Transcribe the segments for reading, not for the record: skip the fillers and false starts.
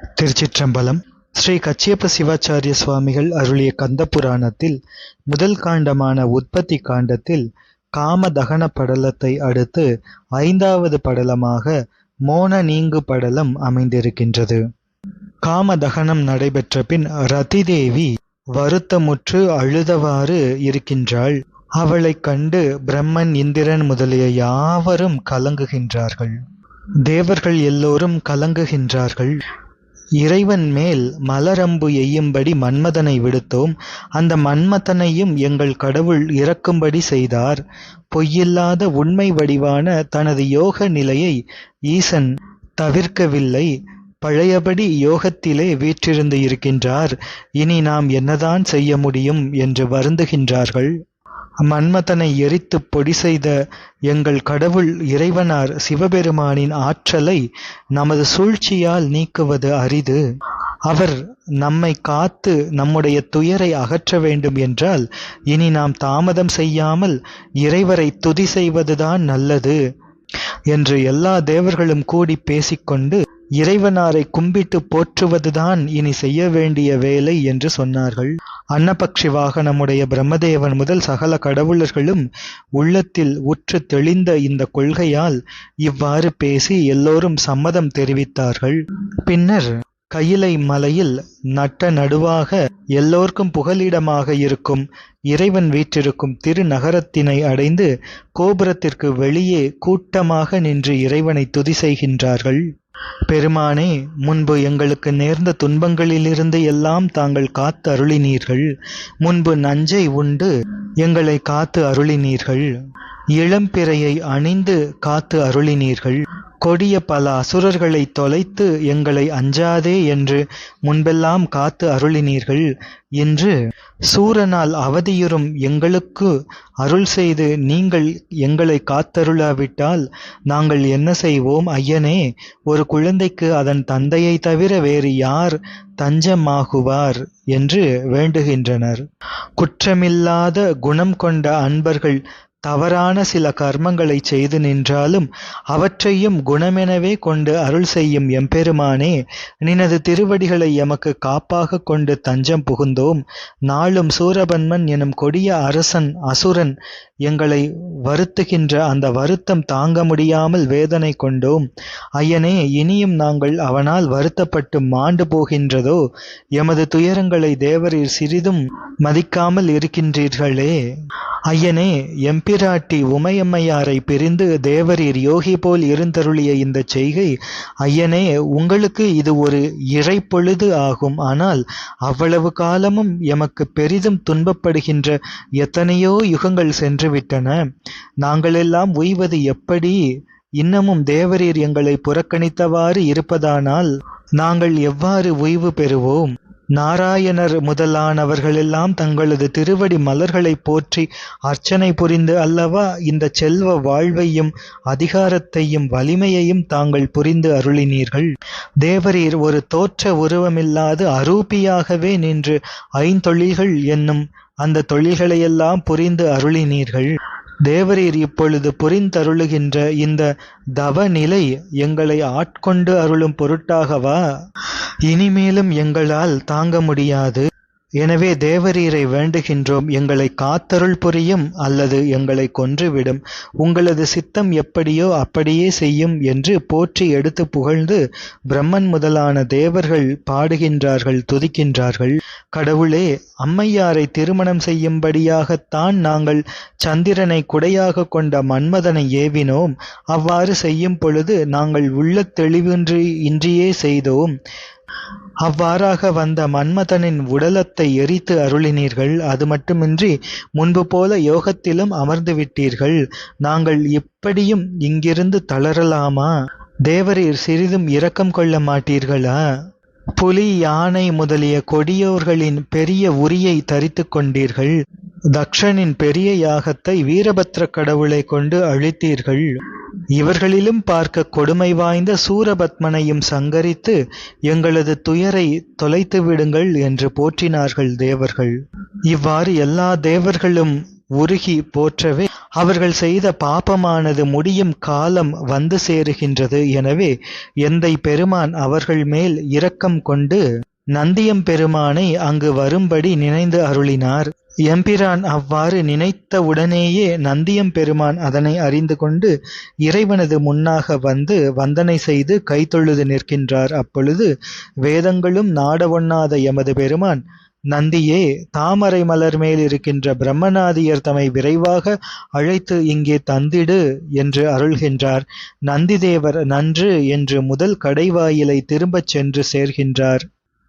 திருச்சிற்றம்பலம். ஸ்ரீ கச்சியப்ப சிவாச்சாரிய சுவாமிகள் அருளிய கந்த புராணத்தில் முதல் காண்டமான உற்பத்தி காண்டத்தில் காம தகன படலத்தை அடுத்து 5வது படலமாக மோன நீங்கு படலம் அமைந்திருக்கின்றது. காம தகனம் நடைபெற்ற பின் ரதிதேவி வருத்தமுற்று அழுதவாறு இருக்கின்றாள். அவளைக் கண்டு பிரம்மன், இந்திரன் முதலிய யாவரும் கலங்குகின்றார்கள். தேவர்கள் எல்லோரும் கலங்குகின்றார்கள். இறைவன் மேல் மலரம்பு எய்யும்படி மன்மதனை விடுத்தோம். அந்த மன்மதனையும் எங்கள் கடவுள் இறக்கும்படி செய்தார். பொய்யில்லாத உண்மை வடிவான தனது யோக நிலையை ஈசன் தவிர்க்கவில்லை. பழையபடி யோகத்திலே வீற்றிருந்து இருக்கின்றார். இனி நாம் என்னதான் செய்ய முடியும் என்று வருந்துகின்றார்கள். மன்மதனை எரித்து பொடி செய்த எங்கள் கடவுள் இறைவனார் சிவபெருமானின் ஆற்றலை நமது சூழ்ச்சியால் நீக்குவது அரிது. அவர் நம்மை காத்து நம்முடைய துயரை அகற்ற வேண்டும் என்றால் இனி நாம் தாமதம் செய்யாமல் இறைவரை துதி செய்வதுதான் நல்லது என்று எல்லா தேவர்களும் கூடி பேசிக்கொண்டு இறைவனாரை கும்பிட்டு போற்றுவதுதான் இனி செய்ய வேண்டிய வேலை என்று சொன்னார்கள். அன்னபக்ஷி வாகனமுடைய பிரம்மதேவன் முதல் சகல கடவுளர்களும் உள்ளத்தில் உற்று தெளிந்த இந்த கொள்கையால் இவ்வாறு பேசி எல்லோரும் சம்மதம் தெரிவித்தார்கள். பின்னர் கையிலை மலையில் நட்ட நடுவாக எல்லோர்க்கும் புகலிடமாக இருக்கும் இறைவன் வீற்றிருக்கும் திருநகரத்தினை அடைந்து கோபுரத்திற்கு வெளியே கூட்டமாக நின்று இறைவனை துதி செய்கின்றார்கள். பெருமானே, முன்பு எங்களுக்கு நேர்ந்த துன்பங்களிலிருந்து எல்லாம் தாங்கள் காத்து அருளினீர்கள். முன்பு நஞ்சை உண்டு எங்களை காத்து அருளினீர்கள். இளம்பிறையை அணிந்து காத்து அருளினீர்கள். கொடிய பல அசுரர்களை தொலைத்து எங்களை அஞ்சாதே என்று முன்பெல்லாம் காத்து அருளினீர்கள். இன்று சூரனால் அவதியுறும் எங்களுக்கு அருள் செய்து நீங்கள் எங்களை காத்தருளாவிட்டால் நாங்கள் என்ன செய்வோம் ஐயனே? ஒரு குழந்தைக்கு அதன் தந்தையை தவிர வேறு யார் தஞ்சமாகுவார் என்று வேண்டுகின்றனர். குற்றமில்லாத குணம் கொண்ட அன்பர்கள் தவறான சில கர்மங்களை செய்து நின்றாலும் அவற்றையும் குணமெனவே கொண்டு அருள் செய்யும் எம்பெருமானே, நினது திருவடிகளை எமக்கு காப்பாக கொண்டு தஞ்சம் புகுந்தோம். நாளும் சூரபன்மன் எனும் கொடிய அரசன் அசுரன் எங்களை வருத்துகின்ற அந்த வருத்தம் தாங்க முடியாமல் வேதனை கொண்டோம். ஐயனே, இனியும் நாங்கள் அவனால் வருத்தப்பட்டு மாண்டு போகின்றதோ? எமது துயரங்களை தேவரீர் சிறிதும் மதிக்காமல் இருக்கின்றீர்களே. ஐயனே, எம்பிராட்டி உமையம்மையாரை பிரிந்து தேவரீர் யோகி போல் இருந்தருளிய இந்த செய்கை, ஐயனே, உங்களுக்கு இது ஒரு இறைப்பொழுது ஆகும். ஆனால் அவ்வளவு காலமும் எமக்கு பெரிதும் துன்பப்படுகின்ற எத்தனையோ யுகங்கள் சென்றுவிட்டன. நாங்களெல்லாம் உய்வது எப்படி? இன்னமும் தேவரீர் எங்களை புறக்கணித்தவாறு இருப்பதானால் நாங்கள் எவ்வாறு உய்வு பெறுவோம்? நாராயணர் முதலானவர்களெல்லாம் தங்களது திருவடி மலர்களை போற்றி அர்ச்சனை புரிந்து அல்லவா இந்த செல்வ வாழ்வையும் அதிகாரத்தையும் வலிமையையும் தாங்கள் புரிந்து அருளினீர்கள். தேவரீர் ஒரு தோற்ற உருவமில்லாத அரூபியாகவே நின்று ஐந்தொழில்கள் என்னும் அந்த தொழில்களையெல்லாம் புரிந்து அருளினீர்கள். தேவரீர் இப்பொழுது புரிந்தருளுகின்ற இந்த தவநிலை எங்களை ஆட்கொண்டு அருளும் பொருட்டாகவா? இனிமேலும் எங்களால் தாங்க முடியாது. எனவே தேவரீரை வேண்டுகின்றோம், எங்களை காத்தருள் புரியும் அல்லது எங்களை கொன்றுவிடும். உங்களது சித்தம் எப்படியோ அப்படியே செய்யும் என்று போற்றி எடுத்து புகழ்ந்து பிரம்மன் முதலான தேவர்கள் பாடுகின்றார்கள், துதிக்கின்றார்கள். கடவுளே, அம்மையாரை திருமணம் செய்யும்படியாகத்தான் நாங்கள் சந்திரனை குடையாக கொண்ட மன்மதனை ஏவினோம். அவ்வாறு செய்யும் பொழுது நாங்கள் உள்ள தெளிவின்றியே செய்தோம். அவ்வாறாக வந்த மன்மதனின் உடலத்தை எரித்து அருளினீர்கள். அது மட்டுமின்றி முன்பு போல யோகத்திலும் அமர்ந்து விட்டீர்கள். நாங்கள் இப்படியும் இங்கிருந்து தளரலாமா? தேவரீர் சிறிதும் இரக்கம் கொள்ள மாட்டீர்களா? புலி, யானை முதலிய கொடியோர்களின் பெரிய உரியை தரித்து கொண்டீர்கள். தக்ஷனின் பெரிய யாகத்தை வீரபத்ர கடவுளை கொண்டு அழித்தீர்கள். இவர்களிலும் பார்க்க கொடுமை வாய்ந்த சூரபத்மனையும் சங்கரித்து எங்களது துயரை தொலைத்து விடுங்கள் என்று போற்றினார்கள் தேவர்கள். இவ்வாறு எல்லா தேவர்களும் உருகி போற்றவே அவர்கள் செய்த பாபமானது முடியும் காலம் வந்து சேருகின்றது. எனவே எந்தை பெருமான் அவர்கள் மேல் இரக்கம் கொண்டு நந்தியம் பெருமானை அங்கு வரும்படி நினைந்து அருளினார். எம்பிரான் அவ்வாறு நினைத்தவுடனேயே நந்தியம் பெருமான் அதனை அறிந்து கொண்டு இறைவனது முன்னாக வந்து வந்தனை செய்து கைதொழுது நிற்கின்றார். அப்பொழுது வேதங்களும் நாடவொண்ணாத எமது பெருமான், நந்தியே, தாமரை மலர் மேல் இருக்கின்ற பிரம்மநாதியர் தம்மை விரைவாக அழைத்து இங்கே தந்திடு என்று அருள்கின்றார். நந்திதேவர் நன்று என்று முதல் கடைவாயிலை திரும்பச் சென்று சேர்கின்றார்.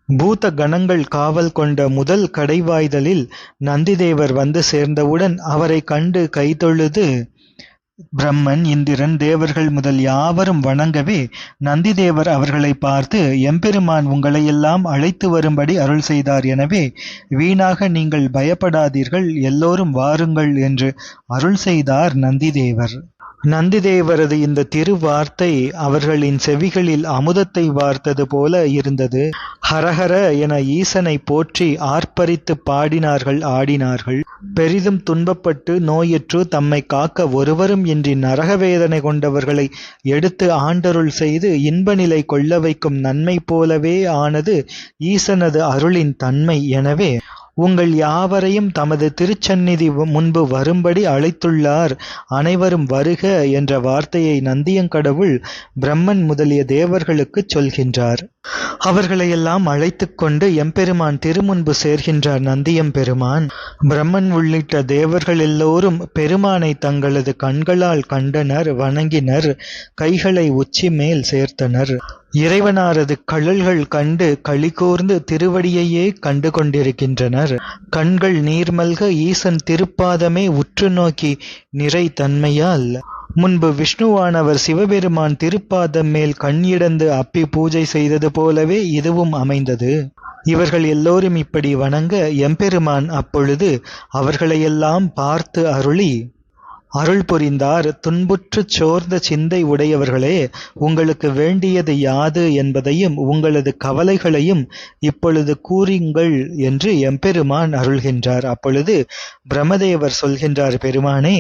பூத கணங்கள் காவல் கொண்ட முதல் கடைவாய்தலில் நந்திதேவர் வந்து சேர்ந்தவுடன் அவரை கண்டு கைதொழுது பிரம்மன், இந்திரன், தேவர்கள் முதல் யாவரும் வணங்கவே நந்திதேவர் அவர்களை பார்த்து, எம்பெருமான் உங்களையெல்லாம் அழைத்து வரும்படி அருள் செய்தார். எனவே வீணாக நீங்கள் பயப்படாதீர்கள், எல்லோரும் வாருங்கள் என்று அருள் செய்தார் நந்திதேவர். நந்திதேவரது இந்த திருவார்த்தை அவர்களின் செவிகளில் அமுதத்தை வார்த்தது போல இருந்தது. ஹரஹர என ஈசனை போற்றி ஆர்ப்பரித்து பாடினார்கள், ஆடினார்கள். பெரிதும் துன்பப்பட்டு நோயுற்று தம்மை காக்க ஒருவரும் இன்றி நரகவேதனை கொண்டவர்களை எடுத்து ஆண்டருள் செய்து இன்ப நிலை கொள்ள வைக்கும் நன்மை போலவே ஆனது ஈசனது அருளின் தன்மை. எனவே உங்கள் யாவரையும் தமது திருச்சந்நிதி முன்பு வரும்படி அழைத்துள்ளார். அனைவரும் வருக என்ற வார்த்தையை நந்தியங்கடவுள் பிரம்மன் முதலிய தேவர்களுக்குச் சொல்கின்றார். அவர்களையெல்லாம் அழைத்து கொண்டு எம்பெருமான் திருமுன்பு சேர்கின்றார் நந்தியம் பெருமான். பிரம்மன் உள்ளிட்ட தேவர்கள் எல்லோரும் பெருமானை தங்களது கண்களால் கண்டனர், வணங்கினர், கைகளை உச்சி மேல் சேர்த்தனர். இறைவனாரது கழல்கள் கண்டு களிகூர்ந்து திருவடியையே கண்டு கொண்டிருக்கின்றனர். கண்கள் நீர்மல்க ஈசன் திருப்பாதமே உற்று நோக்கி நிறை தன்மையால் முன்பு விஷ்ணுவானவர் சிவபெருமான் திருப்பாதம் மேல் கண்ணிடந்து அப்பி பூஜை செய்தது போலவே இதுவும் அமைந்தது. இவர்கள் எல்லோரும் இப்படி வணங்க எம்பெருமான் அப்பொழுது அவர்களையெல்லாம் பார்த்து அருளி அருள் புரிந்தார். துன்புற்றுச் சோர்ந்த சிந்தை உடையவர்களே, உங்களுக்கு வேண்டியது யாது என்பதையும் உங்களது கவலைகளையும் இப்பொழுது கூறுங்கள் என்று எம்பெருமான் அருள்கின்றார். அப்பொழுது பிரம்மதேவர் சொல்கின்றார், பெருமானே,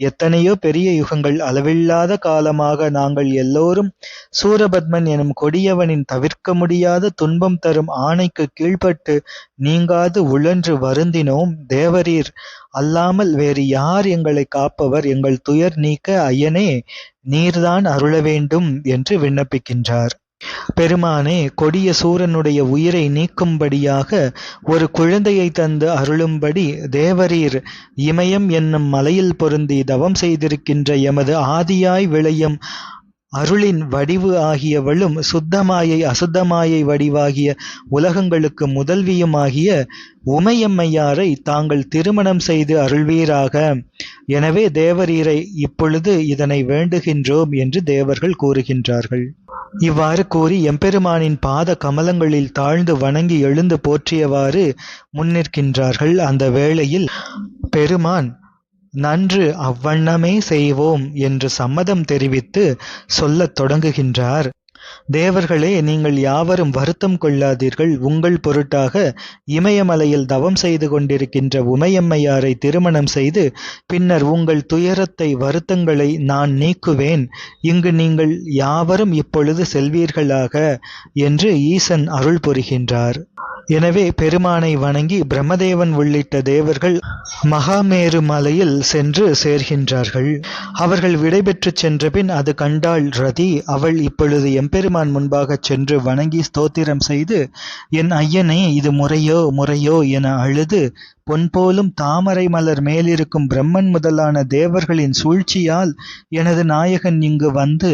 எத்தனையோ பெரிய யுகங்கள் அளவில்லாத காலமாக நாங்கள் எல்லோரும் சூரபத்மன் எனும் கொடியவனின் தவிர்க்க முடியாத துன்பம் தரும் ஆணைக்கு கீழ்ப்பட்டு நீங்காது உழன்று வருந்தினோம். தேவரீர் அல்லாமல் வேறு யார் எங்களை காப்பவர்? எங்கள் துயர் நீக்க ஐயனே, நீர்தான் அருள வேண்டும் என்று விண்ணப்பிக்கின்றார். பெருமானே, கொடிய சூரனுடைய உயிரை நீக்கும்படியாக ஒரு குழந்தையை தந்து அருளும்படி தேவரீர் இமயம் என்னும் மலையில் பொருந்தி தவம் செய்திருக்கின்ற எமது ஆதியாய் விளையும் அருளின் வடிவு ஆகியவளும் சுத்தமாயை அசுத்தமாயை வடிவாகிய உலகங்களுக்கு முதல்வியுமாகிய உமையம்மையாரை தாங்கள் திருமணம் செய்து அருள்வீராக. எனவே தேவரீரை இப்பொழுது இதனை வேண்டுகின்றோம் என்று தேவர்கள் கூறுகின்றார்கள். இவ்வாறு கூறி எம்பெருமானின் பாத கமலங்களில் தாழ்ந்து வணங்கி எழுந்து போற்றியவாறு முன்னிற்கின்றார்கள். அந்த வேளையில் பெருமான் நன்று, அவ்வண்ணமே செய்வோம் என்று சம்மதம் தெரிவித்து சொல்லத் தொடங்குகின்றார். தேவர்களே, நீங்கள் யாவரும் வருத்தம் கொள்ளாதீர்கள். உங்கள் பொருட்டாக இமயமலையில் தவம் செய்து கொண்டிருக்கின்ற உமையம்மையாரை திருமணம் செய்து பின்னர் உங்கள் துயரத்தை வருத்தங்களை நான் நீக்குவேன். இங்கு நீங்கள் யாவரும் இப்பொழுது செல்வீர்களாக என்று ஈசன் அருள் புரிகின்றார். எனவே பெருமானை வணங்கி பிரம்மதேவன் உள்ளிட்ட தேவர்கள் மகாமேரு மலையில் சென்று சேர்கின்றார்கள். அவர்கள் விடைபெற்று சென்றபின் அது கண்டாள் ரதி. அவள் இப்பொழுது எம்பெருமான் முன்பாக சென்று வணங்கி ஸ்தோத்திரம் செய்து, என் ஐயனே, இது முறையோ முறையோ என அழுது, பொன்போலும் தாமரை மலர் மேலிருக்கும் பிரம்மன் முதலான தேவர்களின் சூழ்ச்சியால் எனது நாயகன் இங்கு வந்து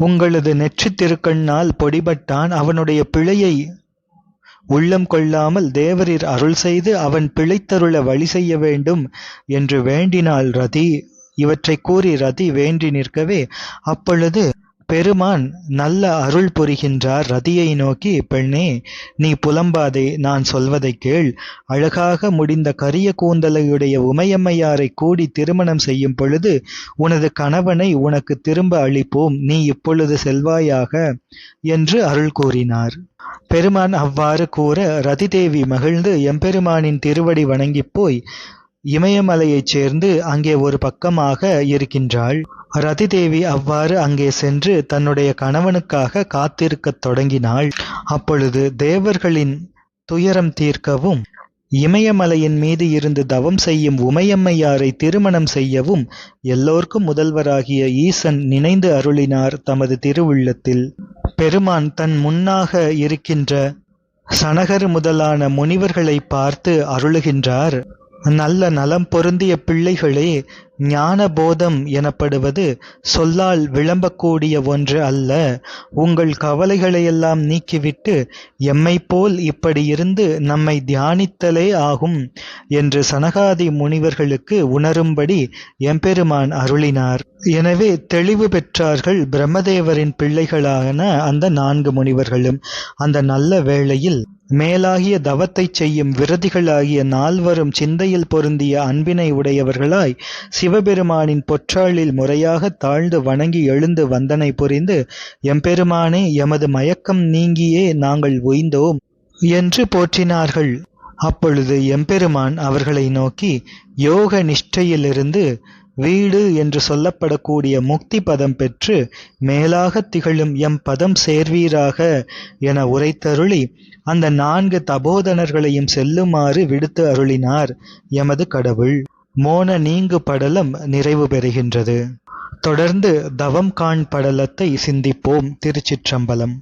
உங்களது நெற்றித் திருக்கண்ணால் பொடிபட்டான். அவனுடைய பிழையை உள்ளம் கொள்ளாமல் தேவரீர் அருள் செய்து அவன் பிழைத்தருள வழி செய்ய வேண்டும் என்று வேண்டினாள் ரதி. இவற்றை கூறி ரதி வேண்டி நிற்கவே அப்பொழுது பெருமான் நல்ல அருள் புரிகின்றார். ரதியை நோக்கி, பெண்ணே, நீ புலம்பாதே, நான் சொல்வதை கேள். அழகாக முடிந்த கரிய கூந்தலையுடைய உமையம்மையாரை கூடி திருமணம் செய்யும் பொழுது உனது கணவனை உனக்கு திரும்ப அளிப்போம். நீ இப்பொழுது செல்வாயாக என்று அருள் கூறினார். பெருமான் அவ்வாறு கூற ரதிதேவி மகிழ்ந்து எம்பெருமானின் திருவடி வணங்கிப் போய் இமயமலையைச் சேர்ந்து அங்கே ஒரு பக்கமாக இருக்கின்றாள். ரதி தேவி அவ்வாறு அங்கே சென்று தன்னுடைய கணவனுக்காக காத்திருக்கத் தொடங்கினாள். அப்பொழுது தேவர்களின் துயரம் தீர்க்கவும் இமயமலையின் மீது இருந்து தவம் செய்யும் உமையம்மையாரை திருமணம் செய்யவும் எல்லோர்க்கும் முதல்வராகிய ஈசன் நினைந்து அருளினார் தமது திருவுள்ளத்தில். பெருமான் தன் முன்னாக இருக்கின்ற சனகர் முதலான முனிவர்களை பார்த்து அருளுகின்றார். நல்ல நலம் பொருந்திய பிள்ளைகளே, ஞான போதம் எனப்படுவது சொல்லால் விளம்பக்கூடிய ஒன்று அல்ல. உங்கள் கவலைகளையெல்லாம் நீக்கிவிட்டு எம்மைப்போல் இப்படி இருந்து நம்மை தியானித்தலே ஆகும் என்று சனகாதி முனிவர்களுக்கு உணரும்படி எம்பெருமான் அருளினார். எனவே தெளிவு பெற்றார்கள் பிரம்மதேவரின் பிள்ளைகளான அந்த 4 முனிவர்களும். அந்த நல்ல வேளையில் மேலாகிய தவத்தைச் செய்யும் விரதிகளாகிய 4வரும் சிந்தையில் பொருந்திய அன்பினை உடையவர்களாய் சிவபெருமானின் பொற்றாளில் முறையாக தாழ்ந்து வணங்கி எழுந்து வந்தனை புரிந்து, எம்பெருமானே, எமது மயக்கம் நீங்கியே நாங்கள் உய்ந்தோம் என்று போற்றினார்கள். அப்பொழுது எம்பெருமான் அவர்களை நோக்கி, யோக நிஷ்டையிலிருந்து வீடு என்று சொல்லப்படக்கூடிய முக்தி பதம் பெற்று மேலாக திகழும் எம் பதம் சேர்வீராக என உரைத்தருளி அந்த 4 தபோதனர்களையும் செல்லுமாறு விடுத்து அருளினார் எமது கடவுள். மோன நீங்கு படலம் நிறைவு பெறுகின்றது. தொடர்ந்து தவம் காண் படலத்தை சிந்திப்போம். திருச்சிற்றம்பலம்.